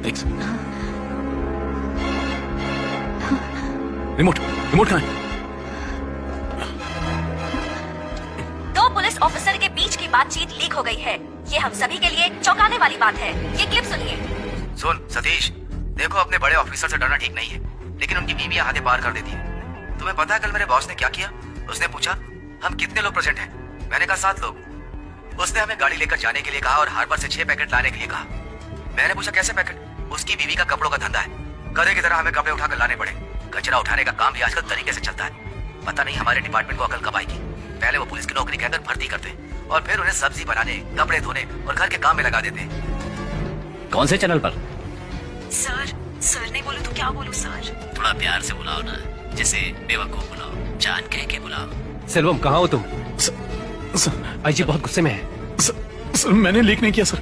एक remote remote कहाँ है? दो पुलिस ऑफिसर के बीच की बातचीत लीक हो गई है। ये हम सभी के लिए चौंकाने वाली बात है। ये क्लिप सुनिए। सुन सतीश, देखो अपने बड़े ऑफिसर से डरना ठीक नहीं है, लेकिन उनकी बीवियां हाथे पार कर देती है। तुम्हें पता है कल मेरे बॉस ने क्या किया? उसने पूछा हम कितने लोग प्रेजेंट हैं। मैंने कहा 7 लोग। उसने हमें गाड़ी लेकर जाने के लिए कहा और हार्बर से 6 पैकेट लाने के लिए कहा। मैंने पूछा कैसे पैकेट? उसकी बीवी का कपड़ों का धंधा है, गधे की तरह हमें कपड़े उठाकर लाने पड़े। कचरा उठाने का काम भी आजकल तरीके से चलता है। पता नहीं हमारे डिपार्टमेंट को अकल कब आएगी। पहले वो पुलिस की नौकरी कहकर भर्ती करते और फिर उन्हें सब्जी बनाने, कपड़े धोने और घर के काम में लगा देते। कौन से चैनल पर? सर नहीं बोलूं तो क्या बोलूं सर? थोड़ा प्यार से बुलाओ ना, जैसे बेवकूफ बुलाओ, जान कह के बुलाओ। सेल्वम, कहाँ हो तुम? सर, आईजी बहुत गुस्से में है। सर मैंने लीक नहीं किया सर।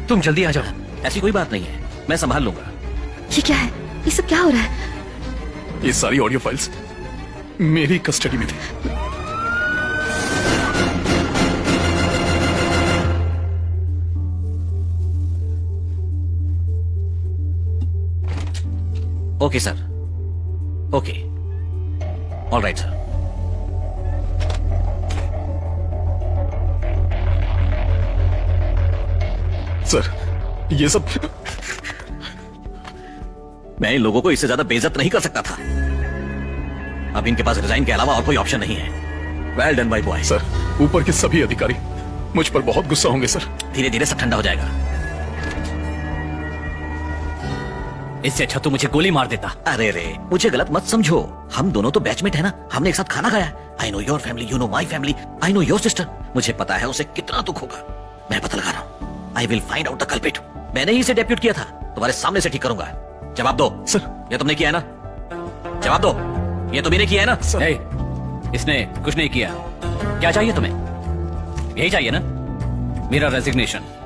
तुम जल्दी आ जाओ। ऐसी कोई बात नहीं है, मैं संभाल लूंगा। ये क्या है? ये सब क्या हो रहा है? ये सारी ऑडियो फाइल्स मेरी कस्टडी में थी। Okay sir, okay, all right sir. Sir ये सब मैं इन लोगों को इससे ज्यादा बेइज्जत नहीं कर सकता था। अब इनके पास रिजाइन के अलावा और कोई ऑप्शन नहीं है। Well done my boy. Sir ऊपर के सभी अधिकारी मुझ पर बहुत गुस्सा होंगे सर। धीरे धीरे सब ठंडा हो जाएगा। इससे अच्छा तो मुझे गोली मार देता। अरे रे, मुझे गलत मत समझो, हम दोनों तो बैचमेट है ना, हमने एक साथ खाना खाया। I know your family, you know my family, I know your sister. मुझे पता है उसे कितना दुख होगा। मैं पता लगा रहा हूँ। I will find out the culprit. मैंने ही इसे डेप्यूट किया था, तुम्हारे सामने से ठीक करूंगा। जवाब दो सर। ये तुमने किया है ना? जवाब दो, ये तुम्ही ने किया है ना? सर। इसने कुछ नहीं किया। क्या चाहिए तुम्हें? यही चाहिए ना? मेरा रेजिग्नेशन।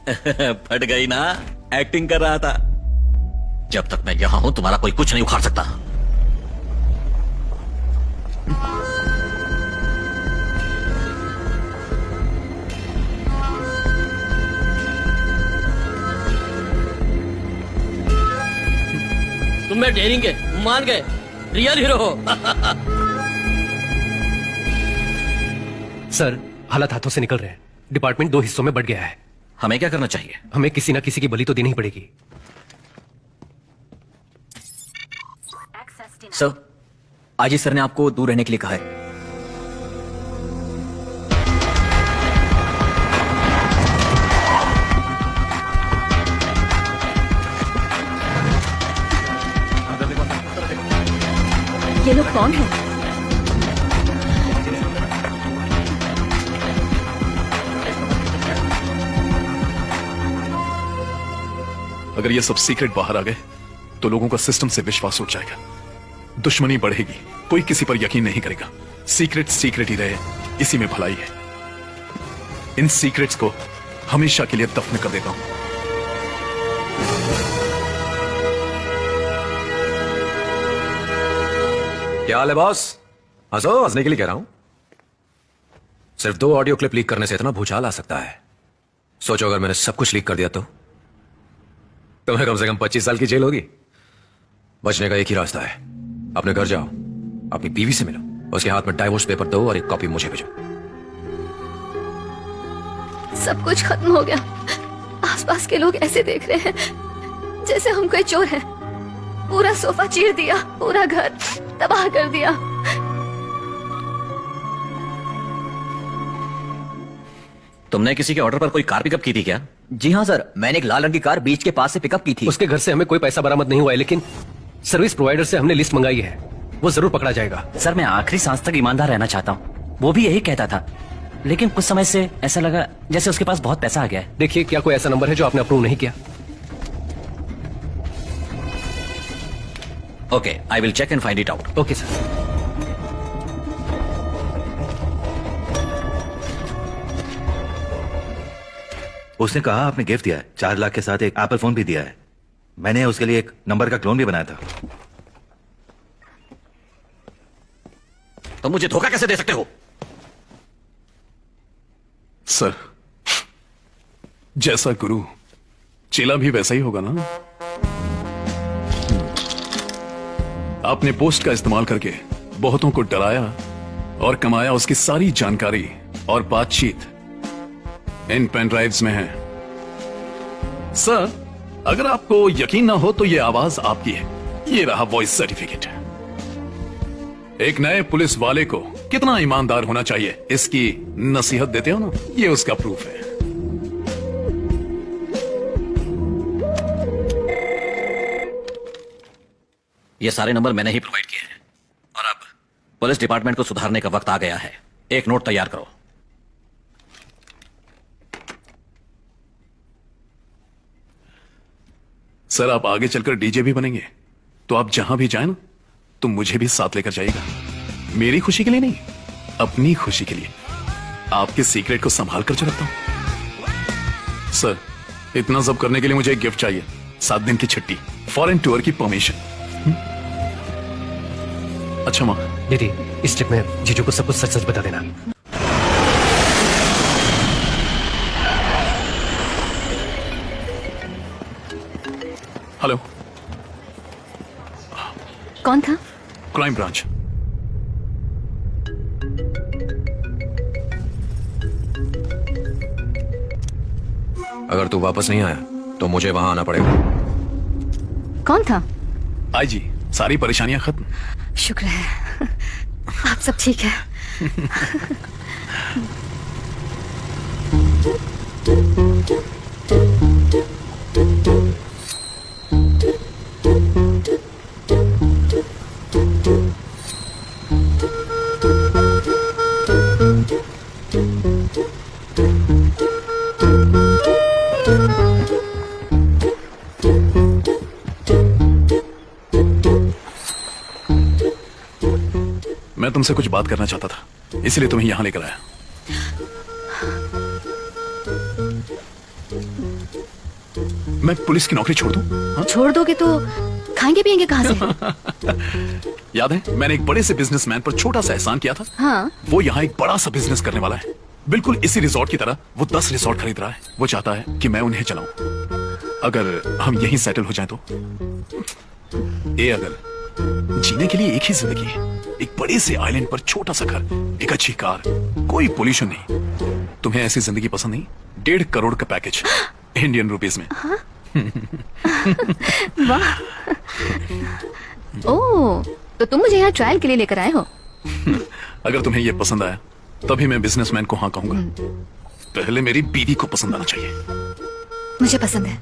फट गई ना? एक्टिंग कर रहा था। जब तक मैं यहां हूं तुम्हारा कोई कुछ नहीं उखाड़ सकता। तुम में डेयरिंग के मान गए, रियल हीरो हो। सर, हालात हाथों से निकल रहे हैं। डिपार्टमेंट 2 हिस्सों में बढ़ गया है। हमें क्या करना चाहिए? हमें किसी ना किसी की बलि तो देनी ही पड़ेगी। सर, आजी सर ने आपको दूर रहने के लिए कहा है। ये लोग कौन है? अगर ये सब सीक्रेट बाहर आ गए तो लोगों का सिस्टम से विश्वास उठ जाएगा, दुश्मनी बढ़ेगी, कोई किसी पर यकीन नहीं करेगा। सीक्रेट सीक्रेट ही रहे, इसी में भलाई है। इन सीक्रेट्स को हमेशा के लिए दफन कर देता हूं। क्या हाल है बॉस? हंसो, हंसने के लिए कह रहा हूं। सिर्फ 2 ऑडियो क्लिप लीक करने से इतना भूचाल आ सकता है। सोचो अगर मैंने सब कुछ लीक कर दिया तो तुम्हें कम से कम 25 साल की जेल होगी। बचने का एक ही रास्ता है, अपने घर जाओ, अपनी बीवी से मिलो, उसके हाथ में डाइवोर्स पेपर दो और एक कॉपी मुझे भेजो। सब कुछ खत्म हो गया। आसपास के लोग ऐसे देख रहे हैं जैसे हम कोई चोर हैं। पूरा सोफा चीर दिया, पूरा घर तबाह कर दिया। तुमने किसी के ऑर्डर पर कोई कार पिकअप की थी क्या? जी हाँ सर, मैंने एक लाल रंग की कार बीच के पास से पिकअप की थी। उसके घर से हमें कोई पैसा बरामद नहीं हुआ है, लेकिन सर्विस प्रोवाइडर से हमने लिस्ट मंगाई है। वो जरूर पकड़ा जाएगा। सर, मैं आखिरी सांस तक ईमानदार रहना चाहता हूँ। वो भी यही कहता था, लेकिन कुछ समय से ऐसा लगा जैसे उसके पास बहुत पैसा आ गया है। देखिए, क्या कोई ऐसा नंबर है जो आपने अप्रूव नहीं किया? Okay, I will check and find it out. Okay sir. उसने कहा आपने गिफ्ट दिया है, 4 लाख के साथ एक एप्पल फोन भी दिया है। मैंने उसके लिए एक नंबर का क्लोन भी बनाया था। तुम मुझे धोखा कैसे दे सकते हो? सर, जैसा गुरु चेला भी वैसा ही होगा ना। आपने पोस्ट का इस्तेमाल करके बहुतों को डराया और कमाया। उसकी सारी जानकारी और बातचीत इन पेन ड्राइव्स में है। सर, अगर आपको यकीन ना हो तो यह आवाज आपकी है। ये रहा वॉइस सर्टिफिकेट। एक नए पुलिस वाले को कितना ईमानदार होना चाहिए इसकी नसीहत देते हो ना, ये उसका प्रूफ है। ये सारे नंबर मैंने ही प्रोवाइड किए हैं और अब पुलिस डिपार्टमेंट को सुधारने का वक्त आ गया है। एक नोट तैयार करो। सर, आप आगे चलकर डीजे भी बनेंगे तो आप जहां भी जाए ना तो मुझे भी साथ लेकर जाइएगा। मेरी खुशी के लिए नहीं, अपनी खुशी के लिए। आपके सीक्रेट को संभाल कर जो रखता हूं। सर, इतना सब करने के लिए मुझे एक गिफ्ट चाहिए। 7 दिन की छुट्टी, फॉरेन टूर की परमिशन। अच्छा मां, दीदी, इस ट्रिप में जीजू को सब कुछ सच सच बता देना। हेलो, कौन था? Crime branch. अगर तू वापस नहीं आया तो मुझे वहां आना पड़ेगा। कौन था? आईजी, सारी परेशानियां खत्म। शुक्र है आप सब ठीक है। मैं तुमसे कुछ बात करना चाहता था, इसलिए तुम्हें यहां लेकर आया। मैं पुलिस की नौकरी छोड़ दूं? हाँ? छोड़ दोगे तो खाएंगे पिएंगे कहां से? याद है, मैंने एक बड़े से बिजनेसमैन पर छोटा सा एहसान किया था। हाँ। वो यहाँ एक बड़ा सा बिजनेस करने वाला है, बिल्कुल इसी रिजॉर्ट की तरह। वो 10 रिजॉर्ट खरीद रहा है। वो चाहता है कि मैं उन्हें चलाऊं। अगर हम यहीं सेटल हो जाएं तो। अगर जीने के लिए एक ही जिंदगी है, एक बड़े से आइलैंड पर छोटा सा घर, एक अच्छी कार, कोई पोल्यूशन नहीं। तुम्हें ऐसी जिंदगी पसंद नहीं? 1.5 करोड़ का पैकेज इंडियन रुपीस में। वाह। ओह, तो तुम मुझे यहाँ ट्रायल के लिए लेकर आए हो? अगर तुम्हें यह पसंद आया तभी मैं बिजनेसमैन को हाँ कहूंगा। पहले मेरी बीवी को पसंद आना चाहिए। मुझे पसंद है।